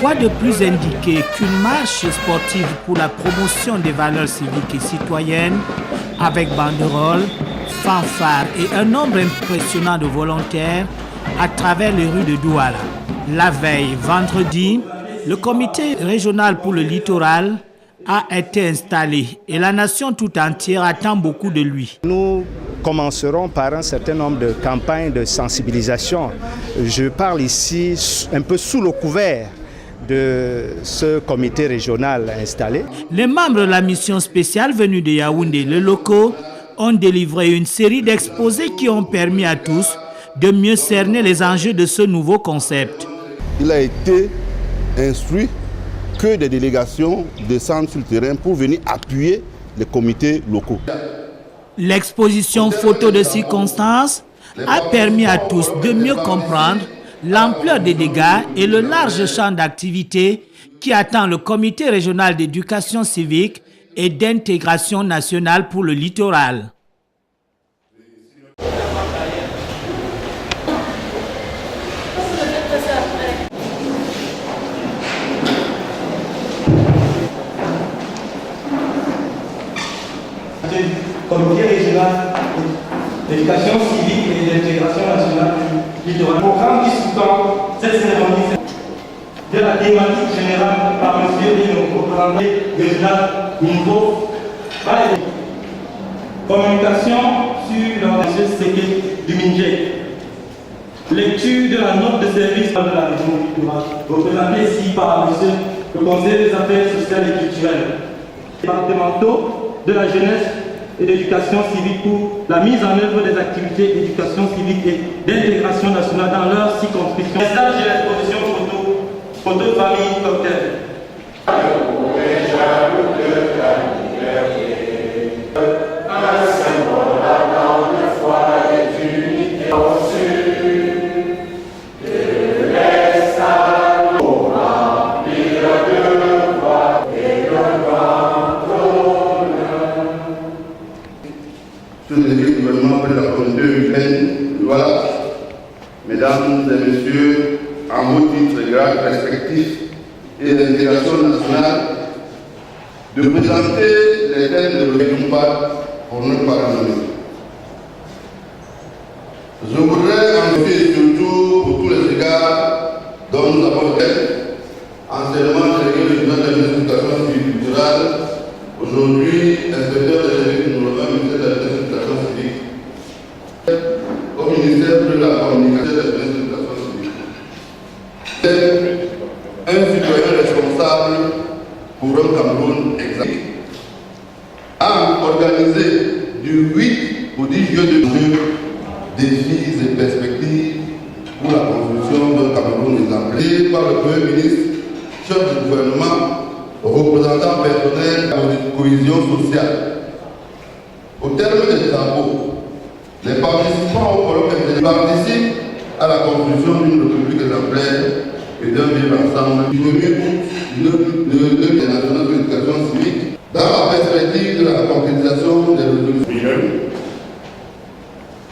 Quoi de plus indiqué qu'une marche sportive pour la promotion des valeurs civiques et citoyennes avec banderoles, fanfares et un nombre impressionnant de volontaires à travers les rues de Douala. La veille, vendredi, le comité régional pour le littoral a été installé et la nation tout entière attend beaucoup de lui. Nous commencerons par un certain nombre de campagnes de sensibilisation. Je parle ici un peu sous le couvert de ce comité régional installé. Les membres de la mission spéciale venus de Yaoundé, les locaux, ont délivré une série d'exposés qui ont permis à tous de mieux cerner les enjeux de ce nouveau concept. Il a été instruit que des délégations descendent sur le terrain pour venir appuyer les comités locaux. L'exposition photo de circonstances a permis à tous de mieux comprendre l'ampleur des dégâts et le large champ d'activité qui attend le comité régional d'éducation civique et d'intégration nationale pour le littoral. Comité régional d'éducation civique et d'intégration nationale du littoral. Programme qui sous-tend cette cérémonie de la thématique générale par M. Dino, représentant régional niveau. Communication sur l'enjeu séqué du Minjé. Lecture de la note de service de la région du littoral, représentée ici par M. le conseiller des affaires sociales et culturelles. Départementaux de la jeunesse et d'éducation civique pour la mise en œuvre des activités d'éducation civique et d'intégration nationale dans leur circonscription. Message de l'exposition photo de famille cocktail. Le gouvernement pour la communauté urbaine, voilà, mesdames et messieurs, en vos titres et grades respectifs et l'intégration nationale, de présenter les thèmes de l'Olympade pour ne pas le nommer. Je voudrais en effet surtout pour tous les égards dont nous avons fait, enseignement délégué régional de l'éducation civique culturelle, aujourd'hui inspecteur des services numéro 1 ministère de l'éducation civique, au ministère de la communication et de l'éducation civique. Un citoyen responsable pour un Cameroun exact a organisé du 8 au 10 juillet 2002 défis et perspectives pour la construction d'un Cameroun exemplaire par le Premier ministre, chef du gouvernement, représentant personnel de la cohésion sociale. Au terme des travaux, les participants au colloque participent à la construction d'une république exemplaire et d'un vivre ensemble du 1er août de national de l'éducation civique dans la perspective de la concrétisation des résolutions.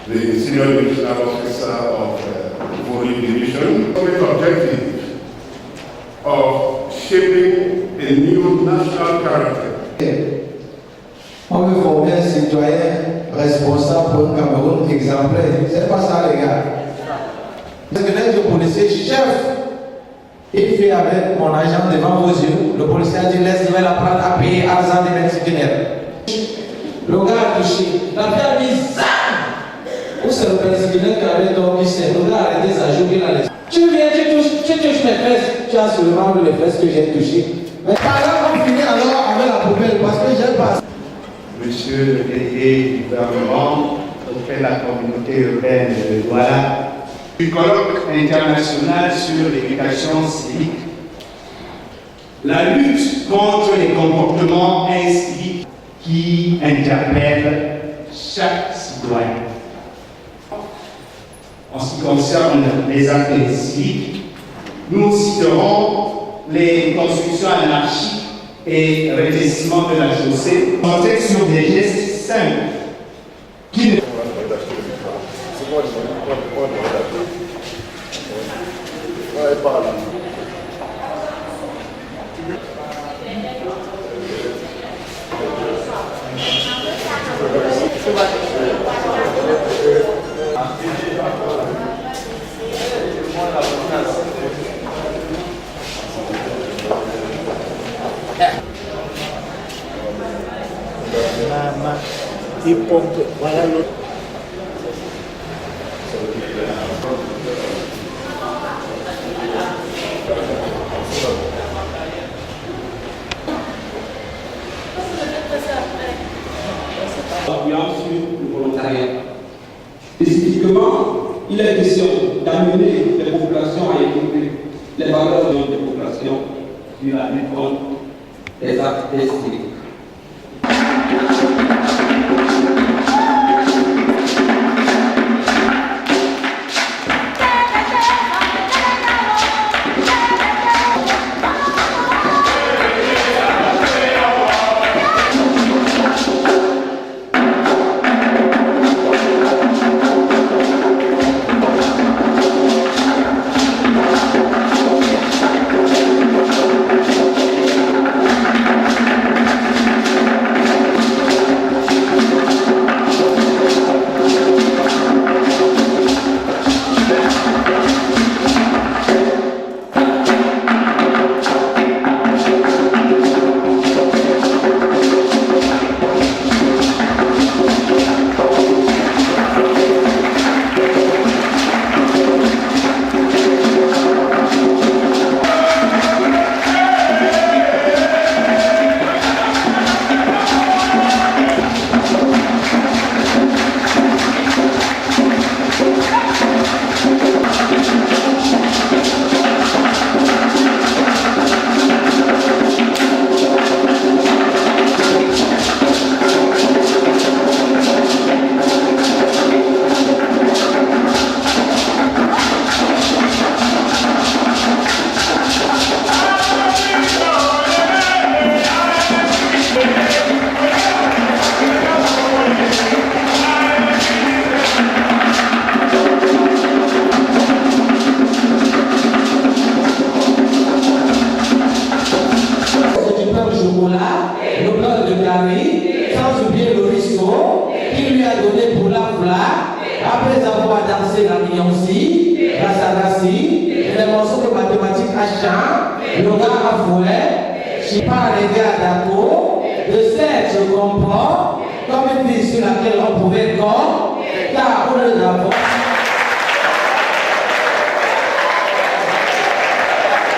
The Senior Divisional Officer of Foreign Division, with the objective of shaping a new national character. On veut former un citoyen responsable pour un Cameroun exemplaire. C'est pas ça, les gars. Parce que là, le policier chef, il fait avec mon agent devant vos yeux. Le policier a dit laisse, je vais la prendre à payer argent des mexicains. Le gars a touché. La vie a mis ça. Où c'est le mexicain qui avait donc dit le gars a arrêté sa journée là. Tu viens, tu touches mes fesses. Tu as seulement vu les fesses que j'ai touchées. Mais par là, on finit alors avec la poubelle parce que j'ai pas. Monsieur le délégué du gouvernement auprès de la communauté urbaine de Douala, du colloque international sur l'éducation civique, la lutte contre les comportements inciviques qui interpellent chaque citoyen. En ce qui concerne les actes civiques, nous citerons les constructions anarchiques et rétrécissement de la chaussée, compter sur des gestes simples qui ne des pompes. Voilà l'autre. Sur le volontariat. Spécifiquement, il est question d'amener les populations à écouter les valeurs des populations sur la lutte contre les actes civiques. Après avoir dansé la Beyoncé, la Sarassi, les morceaux de mathématiques à chant, le gars à fouet, je parle les gars d'accord, de cette se comporte comme une vie sur laquelle on pouvait corps, car on le d'abord.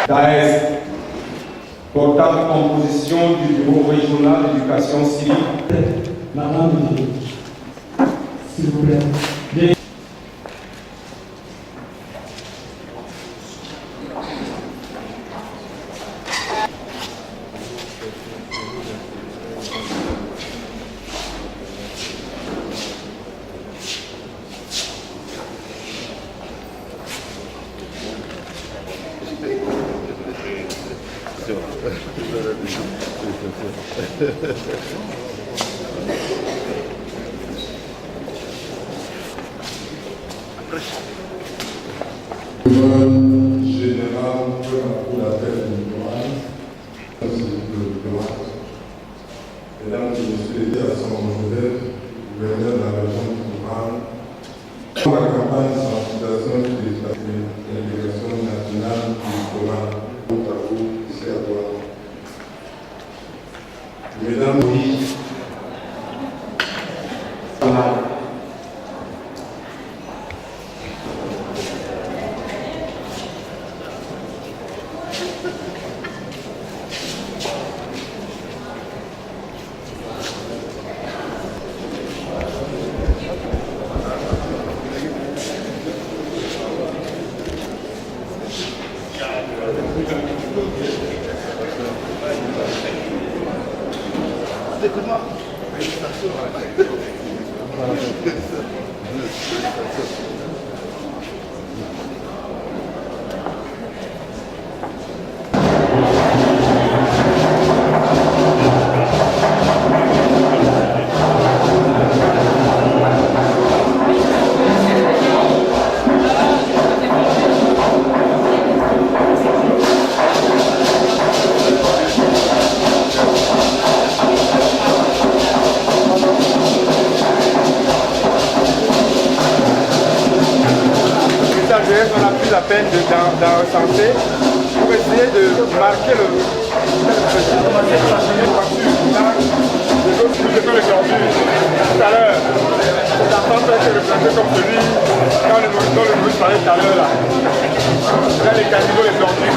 Daes, portable composition du Bureau régional d'éducation civique. Madame, s'il vous plaît. Général pour la paix du mesdames et messieurs les assemblées, gouverneur de la région du Touran, pour la campagne de sensibilisation de l'intégration nationale du Touran, à vous, ici à toi. Mesdames, oui. On a pris la peine d'en recenser pour essayer de marquer le ce qu'on est perdu tout à l'heure. Cet enfant peut être représenté comme celui dont le ministre parlait tout à l'heure là. Là, les caniveaux, les tordus.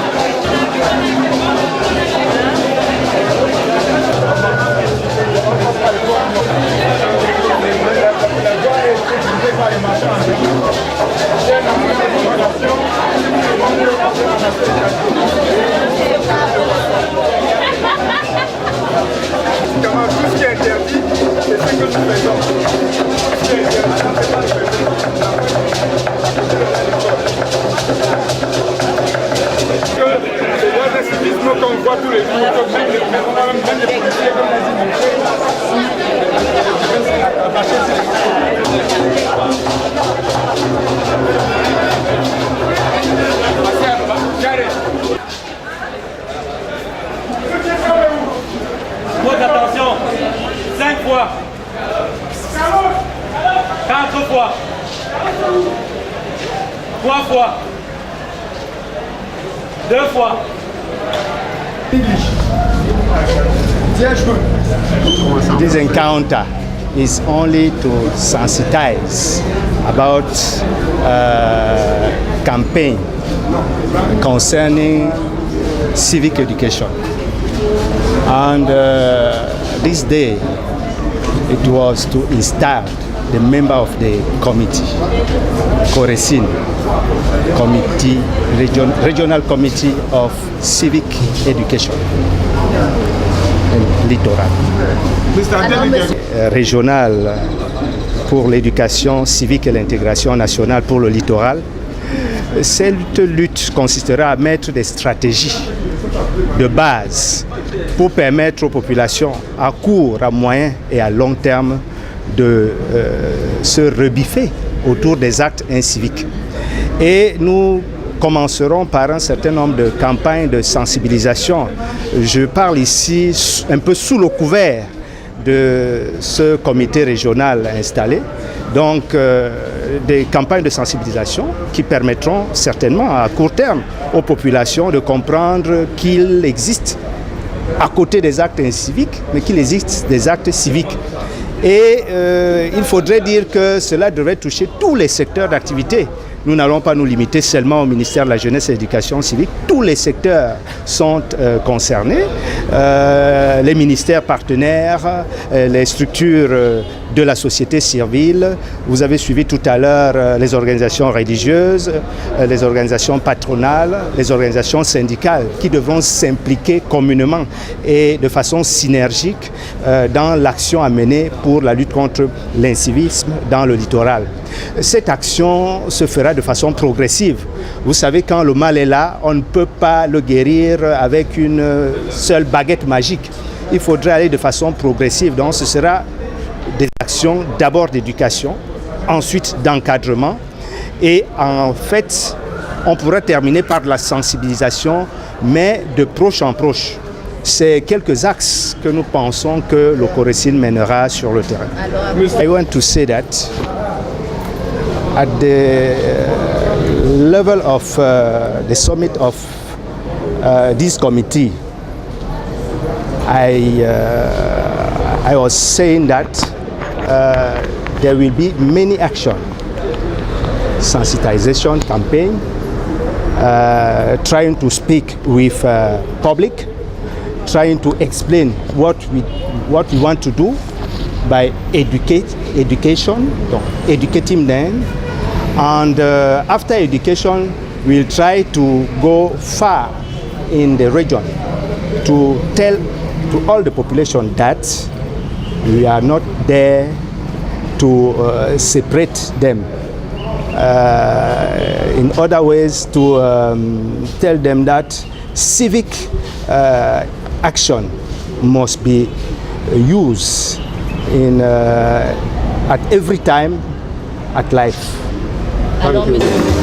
Tout ce qui est interdit, c'est ce que nous faisons. Ce qui est interdit, c'est ce que nous faisons. C'est dans un civisme qu'on voit tous les jours, comme même les policiers, comme l'a dit mon attention, 5 fois, 4 fois, 3 fois, 2 fois. This encounter is only to sensitize about campaign concerning civic education. And this day, it was to install the member of the committee, Corecine Committee, Regional Committee of Civic Education, littoral. Régional pour l'éducation civique et l'intégration nationale pour le littoral. Cette lutte consistera à mettre des stratégies de base pour permettre aux populations à court, à moyen et à long terme de se rebiffer autour des actes inciviques. Et nous commencerons par un certain nombre de campagnes de sensibilisation. Je parle ici un peu sous le couvert de ce comité régional installé. Donc des campagnes de sensibilisation qui permettront certainement à court terme aux populations de comprendre qu'il existe à côté des actes inciviques, mais qu'il existe des actes civiques. Et il faudrait dire que cela devrait toucher tous les secteurs d'activité. Nous n'allons pas nous limiter seulement au ministère de la Jeunesse et de l'Éducation civique. Tous les secteurs sont concernés. Les ministères partenaires, les structures de la société civile. Vous avez suivi tout à l'heure les organisations religieuses, les organisations patronales, les organisations syndicales qui devront s'impliquer communément et de façon synergique dans l'action à mener pour la lutte contre l'incivisme dans le littoral. Cette action se fera de façon progressive. Vous savez, quand le mal est là, on ne peut pas le guérir avec une seule baguette magique. Il faudrait aller de façon progressive. Donc ce sera des actions d'abord d'éducation, ensuite d'encadrement. Et en fait, on pourra terminer par de la sensibilisation, mais de proche en proche. C'est quelques axes que nous pensons que le Corecine mènera sur le terrain. I want to say that at the level of the summit of this committee, I was saying that there will be many action, sensitization campaign, trying to speak with public, trying to explain what we want to do by education, educating them. And after education, we'll try to go far in the region to tell to all the population that we are not there to separate them. In other ways, to tell them that civic action must be used in at every time at life. Thank you.